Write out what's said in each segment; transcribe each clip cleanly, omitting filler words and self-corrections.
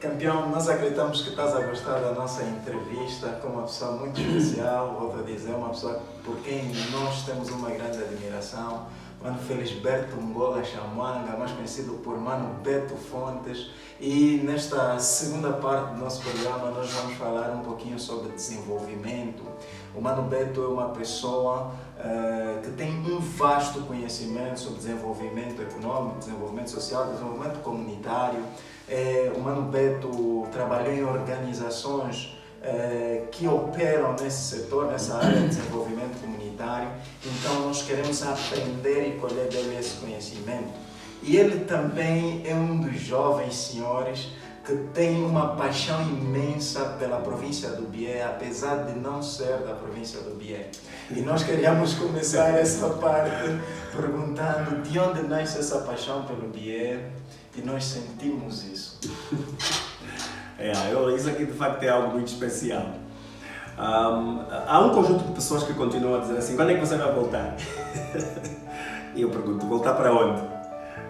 Campeão, nós acreditamos que estás a gostar da nossa entrevista com uma pessoa muito especial, volto a dizer, uma pessoa por quem nós temos uma grande admiração, Mano Felisberto Ngola Chamanga, mais conhecido por Mano Beto Fontes. E nesta segunda parte do nosso programa nós vamos falar um pouquinho sobre desenvolvimento. O Mano Beto é uma pessoa que tem um vasto conhecimento sobre desenvolvimento econômico, desenvolvimento social, desenvolvimento comunitário. O Mano Beto trabalhou em organizações que operam nesse setor, nessa área de desenvolvimento comunitário. Então nós queremos aprender e colher dele esse conhecimento. E ele também é um dos jovens senhores que tem uma paixão imensa pela província do Bié, apesar de não ser da província do Bié. E nós queríamos começar essa parte perguntando de onde nasce essa paixão pelo Bié, e nós sentimos isso. Isso aqui de facto é algo muito especial. Há um conjunto de pessoas que continuam a dizer assim: quando é que você vai voltar? E eu pergunto: voltar para onde?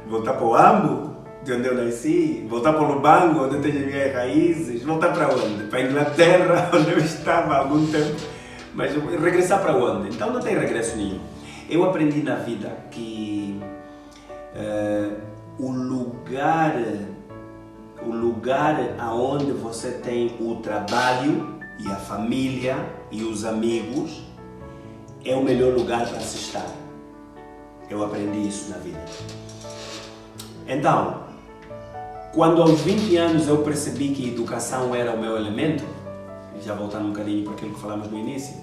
Voltar para o Ambo, de onde eu nasci? Voltar para o Lubango, onde eu tenho as minhas raízes? Voltar para onde? Para a Inglaterra, onde eu estava há algum tempo? Mas regressar para onde? Então não tem regresso nenhum. Eu aprendi na vida que o lugar aonde você tem o trabalho e a família e os amigos é o melhor lugar para se estar. Eu aprendi isso na vida. Então, quando aos 20 anos eu percebi que educação era o meu elemento, já voltando um bocadinho para aquilo que falamos no início,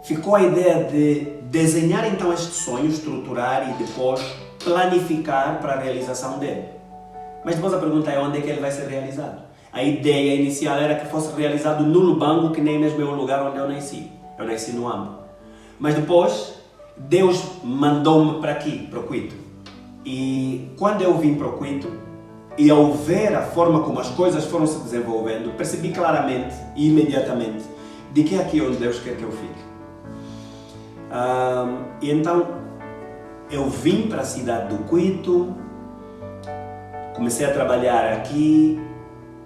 ficou a ideia de desenhar então este sonho, estruturar e depois planificar para a realização dele. Mas depois a pergunta é: onde é que ele vai ser realizado? A ideia inicial era que fosse realizado no Lubango, que nem mesmo é o lugar onde eu nasci. Eu nasci no Ambo. Mas depois, Deus mandou-me para aqui, para o Quito. E quando eu vim para o Quito, e ao ver a forma como as coisas foram se desenvolvendo, percebi claramente e imediatamente de que é aqui onde Deus quer que eu fique. E então, eu vim para a cidade do Quito, comecei a trabalhar aqui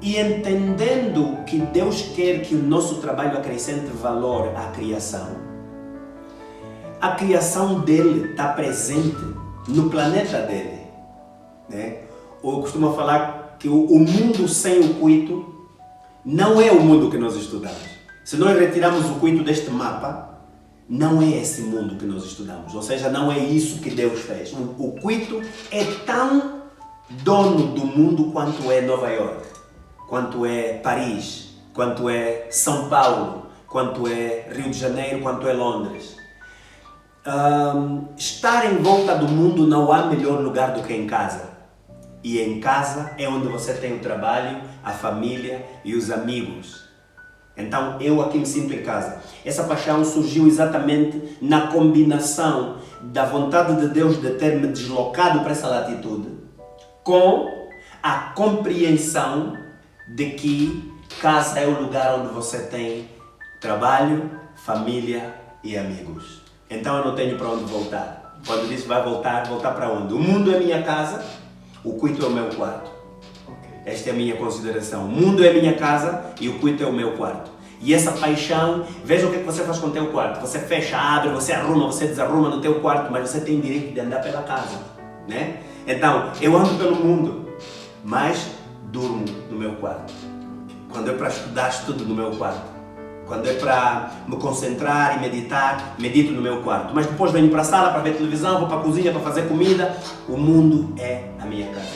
e entendendo que Deus quer que o nosso trabalho acrescente valor à criação. A criação dele está presente no planeta dele, né? Eu costumo falar que o mundo sem o Quito não é o mundo que nós estudamos. Se nós retirarmos o Quito deste mapa, não é esse mundo que nós estudamos. Ou seja, não é isso que Deus fez. O Quito é tão dono do mundo quanto é Nova York, quanto é Paris, quanto é São Paulo, quanto é Rio de Janeiro, quanto é Londres. Estar em volta do mundo não há melhor lugar do que em casa. E em casa é onde você tem o trabalho, a família e os amigos. Então eu aqui me sinto em casa. Essa paixão surgiu exatamente na combinação da vontade de Deus de ter me deslocado para essa latitude com a compreensão de que casa é o lugar onde você tem trabalho, família e amigos. Então eu não tenho para onde voltar. Quando disse vai voltar para onde? O mundo é minha casa, o Quito é o meu quarto. Esta é a minha consideração. O mundo é minha casa e o Quito é o meu quarto. E essa paixão, veja o que você faz com o teu quarto. Você fecha, abre, você arruma, você desarruma no teu quarto, mas você tem direito de andar pela casa, né? Então, eu ando pelo mundo, mas durmo no meu quarto. Quando é para estudar, estudo no meu quarto. Quando é para me concentrar e meditar, medito no meu quarto. Mas depois venho para a sala para ver televisão, vou para a cozinha para fazer comida. O mundo é a minha casa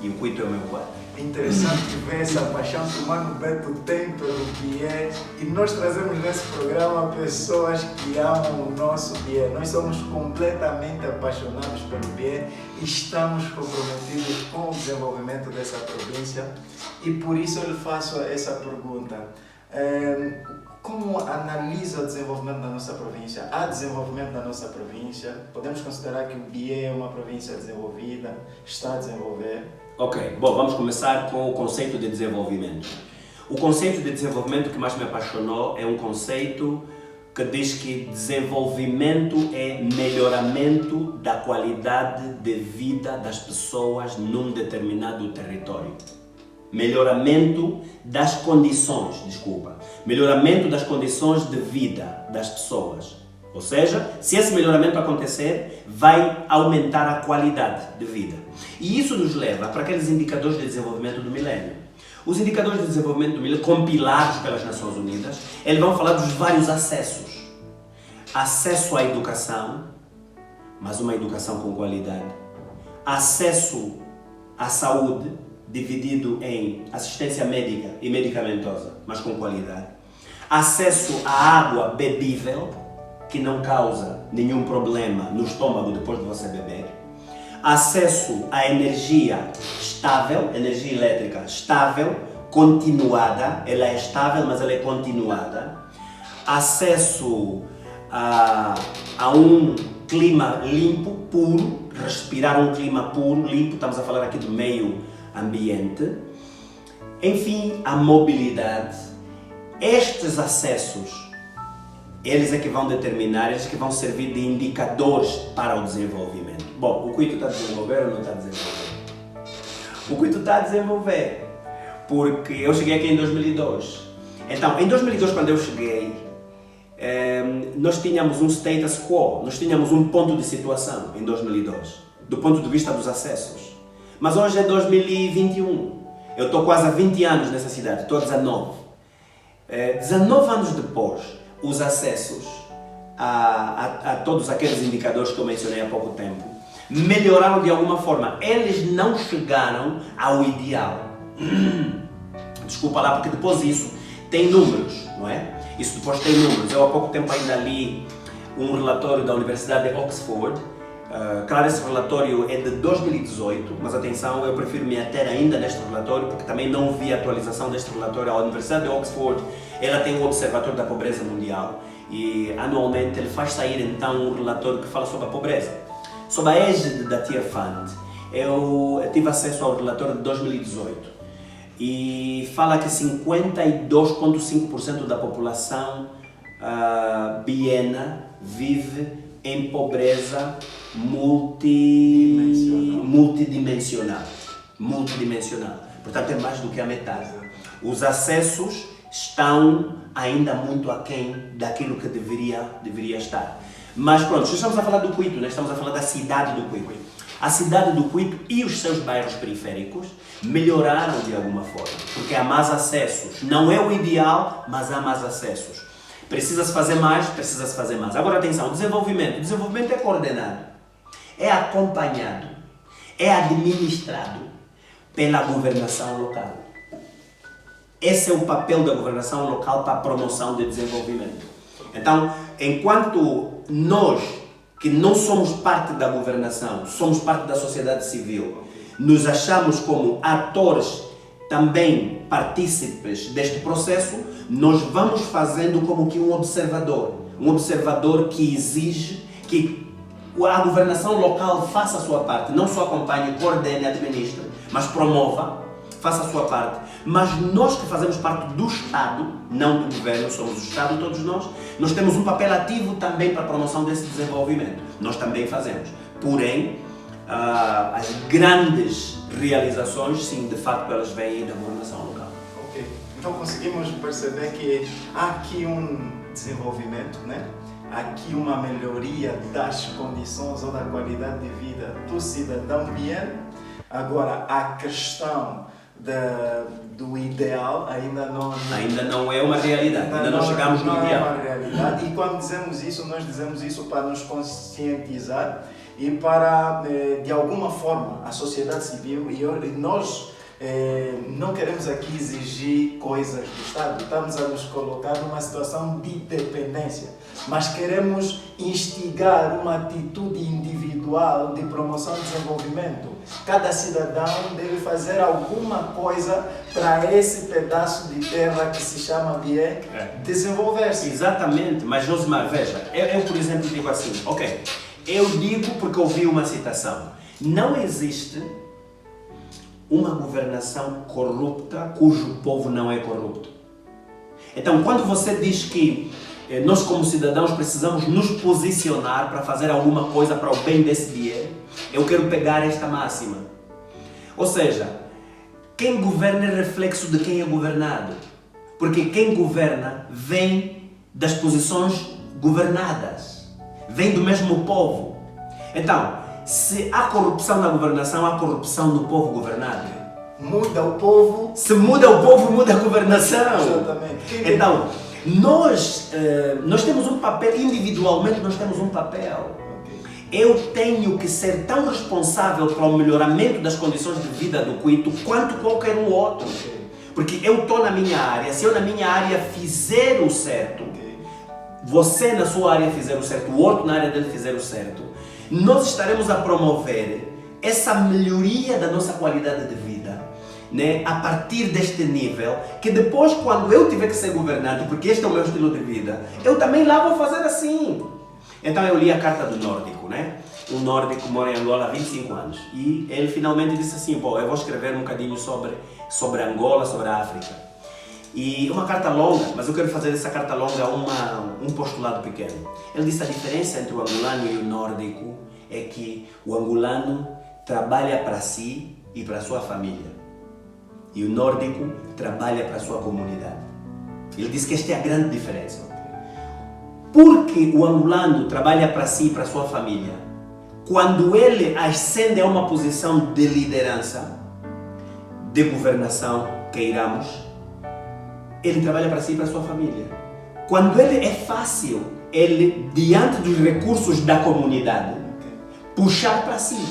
e o Quito é o meu quarto. É interessante ver essa paixão que o Mano Beto tem pelo Bié, e nós trazemos nesse programa pessoas que amam o nosso Bié. Nós somos completamente apaixonados pelo Bié e estamos comprometidos com o desenvolvimento dessa província, e por isso eu lhe faço essa pergunta. Como analisa o desenvolvimento da nossa província? Há desenvolvimento na nossa província? Podemos considerar que o Bié é uma província desenvolvida, está a desenvolver? Ok, bom, vamos começar com o conceito de desenvolvimento. O conceito de desenvolvimento que mais me apaixonou é um conceito que diz que desenvolvimento é melhoramento da qualidade de vida das pessoas num determinado território. melhoramento das condições, melhoramento das condições de vida das pessoas. Ou seja, se esse melhoramento acontecer, vai aumentar a qualidade de vida. E isso nos leva para aqueles indicadores de desenvolvimento do milénio. Os indicadores de desenvolvimento do milénio, compilados pelas Nações Unidas, eles vão falar dos vários acessos. Acesso à educação, mas uma educação com qualidade. Acesso à saúde, dividido em assistência médica e medicamentosa, mas com qualidade. Acesso à água bebível, que não causa nenhum problema no estômago depois de você beber. Acesso à energia estável, energia elétrica estável, continuada, ela é estável, mas ela é continuada. Acesso a um clima limpo, puro, respirar um clima puro, limpo, estamos a falar aqui do meio ambiente. Enfim, a mobilidade. Estes acessos, eles é que vão determinar, eles é que vão servir de indicadores para o desenvolvimento. Bom, o Cuito está a desenvolver ou não está a desenvolver? O Cuito está a desenvolver, porque eu cheguei aqui em 2002. Então, em 2002, quando eu cheguei, nós tínhamos um status quo, nós tínhamos um ponto de situação em 2002, do ponto de vista dos acessos. Mas hoje é 2021, eu estou quase há 20 anos nessa cidade, estou há 19. 19 anos depois, os acessos a todos aqueles indicadores que eu mencionei há pouco tempo melhoraram de alguma forma. Eles não chegaram ao ideal. Desculpa lá, porque depois disso tem números, não é? Isso depois tem números. Eu há pouco tempo ainda li um relatório da Universidade de Oxford. Claro, esse relatório é de 2018, mas atenção, eu prefiro me ater ainda neste relatório porque também não vi a atualização deste relatório. A Universidade de Oxford, ela tem um observatório da pobreza mundial e anualmente ele faz sair então um relatório que fala sobre a pobreza. Sob a égide da Tear Fund, eu tive acesso ao relatório de 2018 e fala que 52,5% da população biena vive em pobreza multidimensional. Portanto, é mais do que a metade. Os acessos estão ainda muito aquém daquilo que deveria estar. Mas pronto, estamos a falar do Cuito, né? Estamos a falar da cidade do Cuito. A cidade do Cuito e os seus bairros periféricos melhoraram de alguma forma, porque há mais acessos. Não é o ideal, mas há mais acessos. Precisa-se fazer mais, precisa-se fazer mais. Agora atenção, o desenvolvimento é coordenado, é acompanhado, é administrado pela governação local. Esse é o papel da governação local para a promoção de desenvolvimento. Então, enquanto nós, que não somos parte da governação, somos parte da sociedade civil, nos achamos como atores também partícipes deste processo, nós vamos fazendo como que um observador que exige que a governação local faça a sua parte, não só acompanhe, coordene, administre, mas promova, faça a sua parte. Mas nós que fazemos parte do Estado, não do governo, somos o Estado todos nós temos um papel ativo também para a promoção desse desenvolvimento. Nós também fazemos. Porém, as grandes realizações, sim, de facto, elas vêm da governação local. Ok. Então conseguimos perceber que há aqui um desenvolvimento, né? Há aqui uma melhoria das condições ou da qualidade de vida do cidadão bieno. Agora, a questão do ideal ainda não é uma realidade, ainda não chegamos no ideal. É uma realidade. E quando dizemos isso, nós dizemos isso para nos conscientizar e para, de alguma forma, a sociedade civil e nós não queremos aqui exigir coisas do Estado, estamos a nos colocar numa situação de dependência, mas queremos instigar uma atitude individual de promoção e desenvolvimento. Cada cidadão deve fazer alguma coisa para esse pedaço de terra que se chama Bié desenvolver-se. Exatamente, mas Josimar, veja, eu por exemplo digo assim, ok, eu digo porque ouvi uma citação, não existe uma governação corrupta cujo povo não é corrupto. Então, quando você diz que nós como cidadãos precisamos nos posicionar para fazer alguma coisa para o bem desse dinheiro, eu quero pegar esta máxima. Ou seja, quem governa é reflexo de quem é governado. Porque quem governa vem das posições governadas, vem do mesmo povo. Então, se há corrupção na governação, há corrupção no povo governado. Muda o povo. Se muda o povo, muda a governação. Exatamente. Então, nós temos um papel, individualmente nós temos um papel. Eu tenho que ser tão responsável para o melhoramento das condições de vida do Cuito quanto qualquer um outro. Porque eu estou na minha área, se eu na minha área fizer o certo, você na sua área fizer o certo, o outro na área dele fizer o certo, nós estaremos a promover essa melhoria da nossa qualidade de vida, né? A partir deste nível, que depois quando eu tiver que ser governante, porque este é o meu estilo de vida, eu também lá vou fazer assim. Então eu li a Carta do Nórdico, né? Um nórdico mora em Angola há 25 anos e ele finalmente disse assim, bom, eu vou escrever um bocadinho sobre Angola, sobre a África. E uma carta longa, mas eu quero fazer dessa carta longa um postulado pequeno. Ele disse a diferença entre o angolano e o nórdico é que o angolano trabalha para si e para a sua família. E o nórdico trabalha para a sua comunidade. Ele disse que esta é a grande diferença. Porque o angolano trabalha para si e para a sua família, quando ele ascende a uma posição de liderança, de governação, queiramos, ele trabalha para si e para a sua família. Quando ele é fácil, ele, diante dos recursos da comunidade, puxar para si.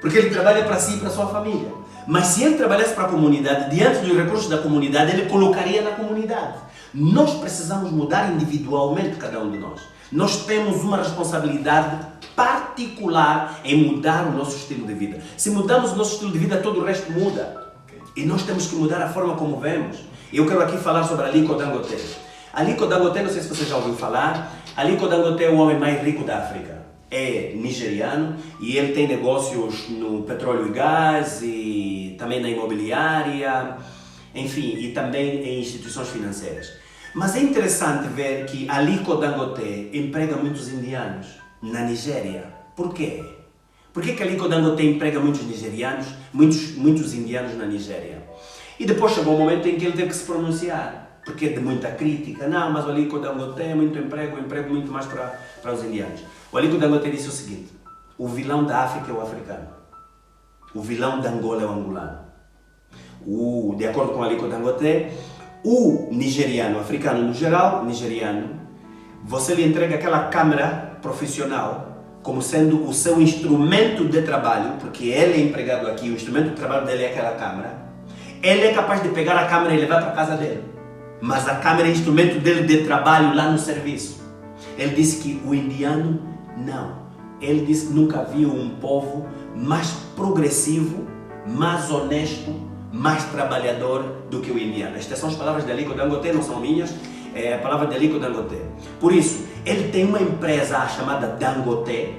Porque ele trabalha para si e para a sua família. Mas se ele trabalhasse para a comunidade, diante dos recursos da comunidade, ele colocaria na comunidade. Nós precisamos mudar individualmente cada um de nós. Nós temos uma responsabilidade particular em mudar o nosso estilo de vida. Se mudarmos o nosso estilo de vida, todo o resto muda. E nós temos que mudar a forma como vemos. Eu quero aqui falar sobre Aliko Dangote. Aliko Dangote, não sei se você já ouviu falar, Aliko Dangote é o homem mais rico da África. É nigeriano e ele tem negócios no petróleo e gás e também na imobiliária, enfim, e também em instituições financeiras. Mas é interessante ver que Aliko Dangote emprega muitos indianos na Nigéria. Por quê? Por que Aliko Dangote emprega muitos nigerianos, muitos indianos na Nigéria? E depois chegou um momento em que ele teve que se pronunciar, porque é de muita crítica. Não, mas o Aliko Dangote é muito emprego muito mais para os indianos. O Aliko Dangote disse o seguinte: o vilão da África é o africano. O vilão de Angola é o angolano. De acordo com o Aliko Dangote, o nigeriano, africano no geral, nigeriano, você lhe entrega aquela câmara profissional como sendo o seu instrumento de trabalho, porque ele é empregado aqui, o instrumento de trabalho dele é aquela câmara. Ele é capaz de pegar a câmara e levar para a casa dele. Mas a câmara é instrumento dele de trabalho lá no serviço. Ele disse que o indiano, não. Ele disse que nunca viu um povo mais progressivo, mais honesto, mais trabalhador do que o indiano. Estas são as palavras de Aliko Dangote, não são minhas, é a palavra de Aliko Dangote. Por isso, ele tem uma empresa chamada Dangote.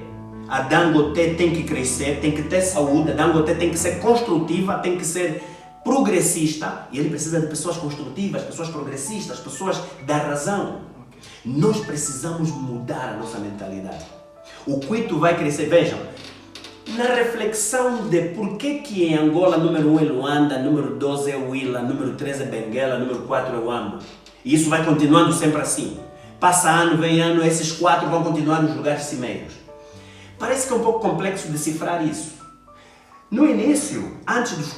A Dangote tem que crescer, tem que ter saúde, a Dangote tem que ser construtiva, tem que ser progressista, e ele precisa de pessoas construtivas, pessoas progressistas, pessoas da razão. Nós precisamos mudar a nossa mentalidade. O Cuito vai crescer, vejam, na reflexão de por que em Angola número 1 é Luanda, número 12 é Huila, número 13 é Benguela, número 4 é Wamba. E isso vai continuando sempre assim. Passa ano, vem ano, esses 4 vão continuar nos lugares cimeiros. Parece que é um pouco complexo decifrar isso. No início, antes dos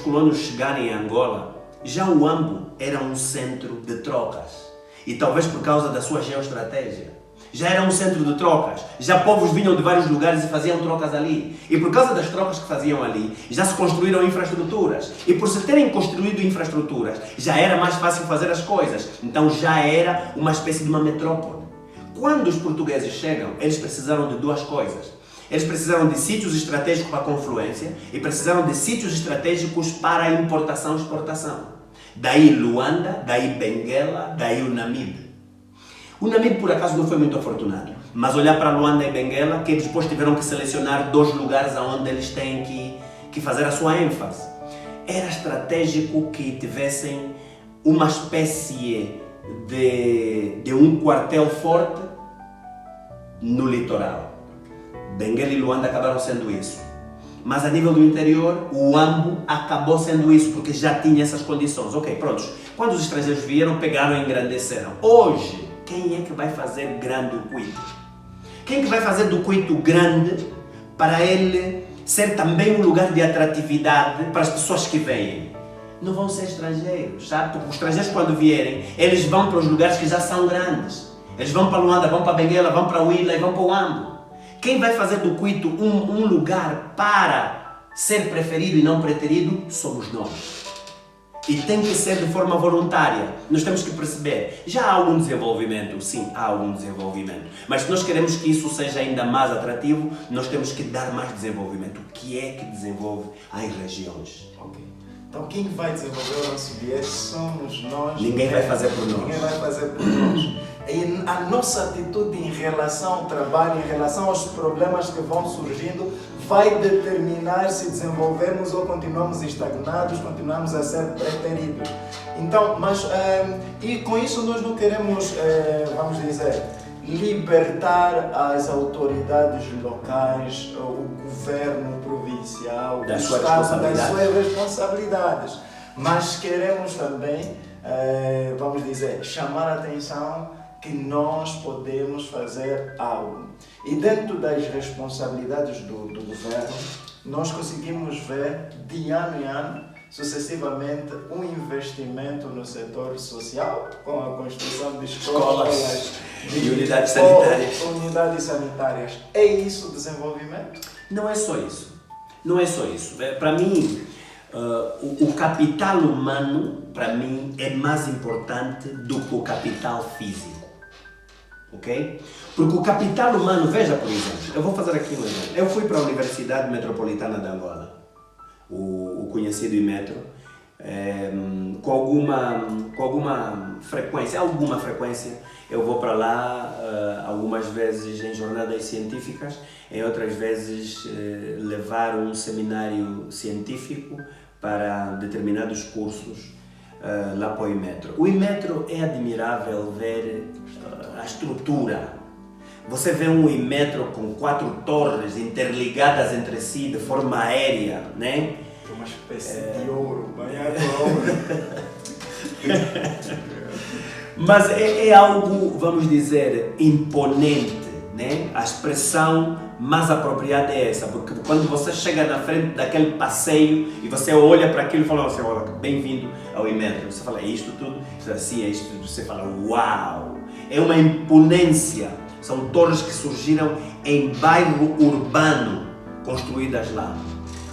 colonos chegarem a Angola, já o Huambo era um centro de trocas. E talvez por causa da sua geoestratégia. Já era um centro de trocas. Já povos vinham de vários lugares e faziam trocas ali. E por causa das trocas que faziam ali, já se construíram infraestruturas. E por se terem construído infraestruturas, já era mais fácil fazer as coisas. Então já era uma espécie de uma metrópole. Quando os portugueses chegam, eles precisaram de duas coisas. Eles precisaram de sítios estratégicos para a confluência e precisaram de sítios estratégicos para a importação e exportação. Daí Luanda, daí Benguela, daí o Namibe. O Namibe, por acaso, não foi muito afortunado. Mas olhar para Luanda e Benguela, que eles depois tiveram que selecionar 2 lugares onde eles têm que fazer a sua ênfase. Era estratégico que tivessem uma espécie de um quartel forte no litoral. Benguela e Luanda acabaram sendo isso. Mas a nível do interior, o Huambo acabou sendo isso, porque já tinha essas condições. Ok, prontos. Quando os estrangeiros vieram, pegaram e engrandeceram. Hoje, quem é que vai fazer grande o Cuito? Quem é que vai fazer do Cuito grande para ele ser também um lugar de atratividade para as pessoas que vêm? Não vão ser estrangeiros, sabe? Porque os estrangeiros, quando vierem, eles vão para os lugares que já são grandes. Eles vão para Luanda, vão para Benguela, vão para Huila e vão para o Huambo. Quem vai fazer do Cuito um lugar para ser preferido e não preterido somos nós. E tem que ser de forma voluntária. Nós temos que perceber, já há algum desenvolvimento, sim, há algum desenvolvimento. Mas se nós queremos que isso seja ainda mais atrativo, nós temos que dar mais desenvolvimento. O que é que desenvolve as regiões? Ok. Então quem vai desenvolver o nosso bilhete somos nós. Ninguém vai fazer por nós. Ninguém vai fazer por nós. E a nossa atitude em relação ao trabalho, em relação aos problemas que vão surgindo, vai determinar se desenvolvemos ou continuamos estagnados, continuamos a ser preteridos. Então, e com isso nós não queremos, vamos dizer, libertar as autoridades locais, o governo provincial, o Estado das suas responsabilidades. Mas queremos também, vamos dizer, chamar a atenção que nós podemos fazer algo. E dentro das responsabilidades do governo, nós conseguimos ver de ano em ano, sucessivamente, um investimento no setor social, com a construção de escolas e unidades sanitárias. Unidades sanitárias. É isso o desenvolvimento? Não é só isso. Não é só isso. Para mim, o capital humano, para mim, é mais importante do que o capital físico. Ok? Porque o capital humano, veja por exemplo, eu vou fazer aqui um exemplo. Eu fui para a Universidade Metropolitana de Angola, o conhecido IMETRO, com alguma frequência eu vou para lá, algumas vezes em jornadas científicas, em outras vezes levar um seminário científico para determinados cursos lá para o IMETRO. O IMETRO é admirável ver a estrutura. Você vê um IMETRO com 4 torres interligadas entre si de forma aérea, né? Uma espécie de ouro, banhado a ouro. Mas é algo, vamos dizer, imponente, né? A expressão mais apropriada é essa, porque quando você chega na frente daquele passeio e você olha para aquilo e fala assim, olha, bem-vindo ao IMETRO, você fala, é isto tudo? Assim, é isto tudo, você fala, uau! É uma imponência, são torres que surgiram em bairro urbano, construídas lá.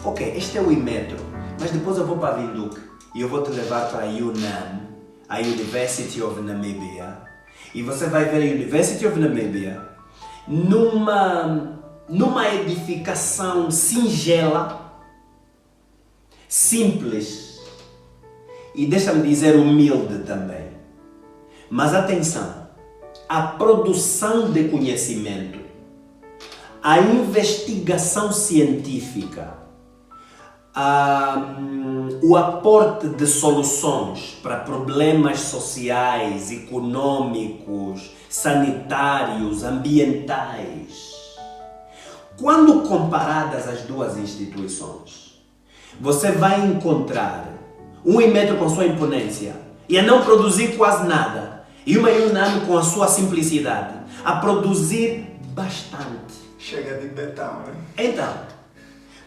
Ok, este é o IMETRO, mas depois eu vou para a Windhoek e eu vou te levar para a UNAM, a University of Namibia, e você vai ver a University of Namibia numa edificação singela, simples e, deixa-me dizer, humilde também. Mas atenção, a produção de conhecimento, a investigação científica, o aporte de soluções para problemas sociais, econômicos, sanitários, ambientais. Quando comparadas as duas instituições, você vai encontrar um IMETRO com sua imponência e a não produzir quase nada, e uma UNAM com a sua simplicidade, a produzir bastante. Chega de betão, né? Então,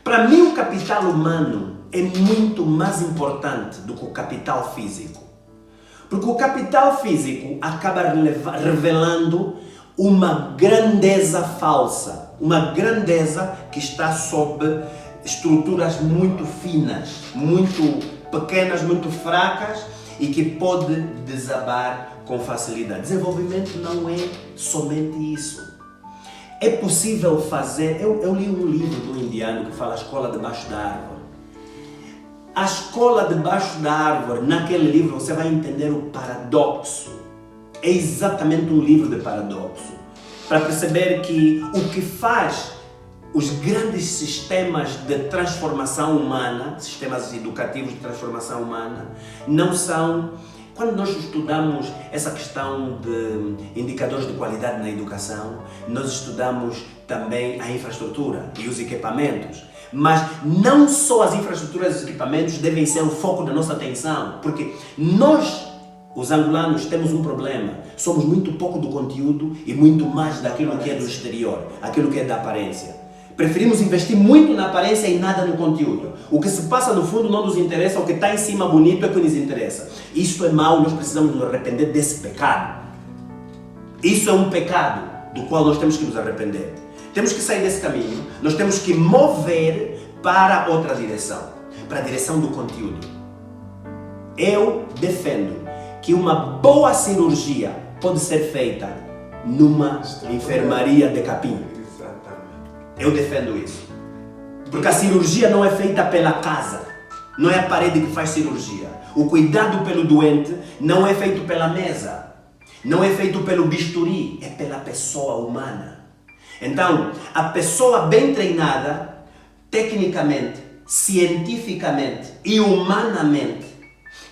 para mim o capital humano é muito mais importante do que o capital físico. Porque o capital físico acaba revelando uma grandeza falsa, uma grandeza que está sob estruturas muito finas, muito pequenas, muito fracas e que pode desabar com facilidade. Desenvolvimento não é somente isso. É possível fazer... Eu li um livro do indiano que fala A Escola Debaixo da Árvore. A escola debaixo da árvore, naquele livro você vai entender o paradoxo. É exatamente um livro de paradoxo. Para perceber que o que faz os grandes sistemas de transformação humana, sistemas educativos de transformação humana, não são... Quando nós estudamos essa questão de indicadores de qualidade na educação, nós estudamos também a infraestrutura e os equipamentos. Mas não só as infraestruturas e os equipamentos devem ser o foco da nossa atenção, porque nós, os angolanos, temos um problema. Somos muito pouco do conteúdo e muito mais daquilo que é do exterior, aquilo que é da aparência. Preferimos investir muito na aparência e nada no conteúdo. O que se passa no fundo não nos interessa, o que está em cima bonito é que nos interessa. Isso é mau, nós precisamos nos arrepender desse pecado. Isso é um pecado do qual nós temos que nos arrepender. Temos que sair desse caminho, nós temos que mover para outra direção, para a direção do conteúdo. Eu defendo que uma boa cirurgia pode ser feita numa enfermaria de capim. Eu defendo isso. Porque a cirurgia não é feita pela casa. Não é a parede que faz cirurgia. O cuidado pelo doente não é feito pela mesa. Não é feito pelo bisturi. É pela pessoa humana. Então, a pessoa bem treinada, tecnicamente, cientificamente e humanamente,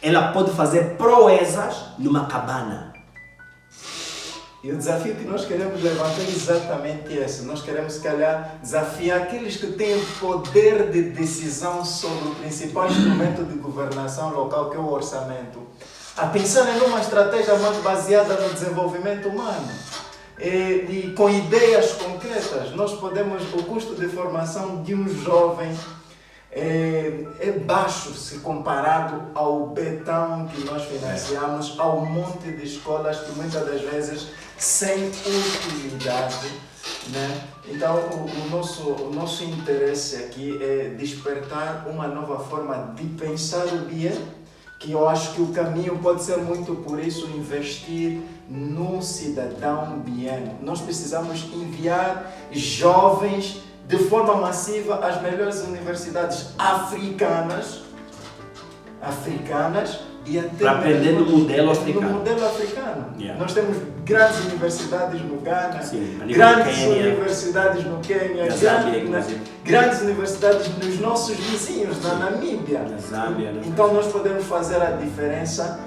ela pode fazer proezas numa cabana. E o desafio que nós queremos levantar é exatamente esse. Nós queremos, se calhar, desafiar aqueles que têm poder de decisão sobre o principal instrumento de governação local, que é o orçamento, a pensar em uma estratégia mais baseada no desenvolvimento humano. E com ideias concretas, nós podemos, o custo de formação de um jovem é baixo se comparado ao betão que nós financiamos, ao monte de escolas que muitas das vezes sem utilidade, né? Então o nosso interesse aqui é despertar uma nova forma de pensar o BIE, que eu acho que o caminho pode ser muito por isso investir no cidadão bieno. Nós precisamos enviar jovens de forma massiva às melhores universidades africanas e até para aprender no modelo africano. Yeah. Nós temos grandes universidades no Ghana, sim, grandes universidades no Quênia, Zâmbia, grandes universidades nos nossos vizinhos, na Namíbia. Na Zâmbia, né? Então nós podemos fazer a diferença,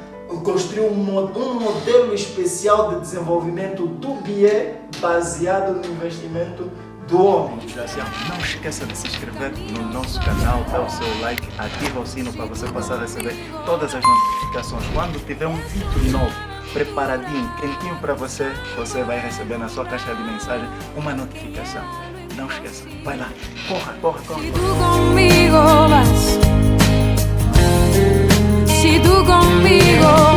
construir um modelo especial de desenvolvimento do BIE baseado no investimento do homem. Não esqueça de se inscrever no nosso canal, dá o seu like, ativa o sino para você passar a receber todas as notificações. Quando tiver um vídeo novo, preparadinho, quentinho para você, você vai receber na sua caixa de mensagem uma notificação. Não esqueça, vai lá, corra. Si tú conmigo vas, si tú conmigo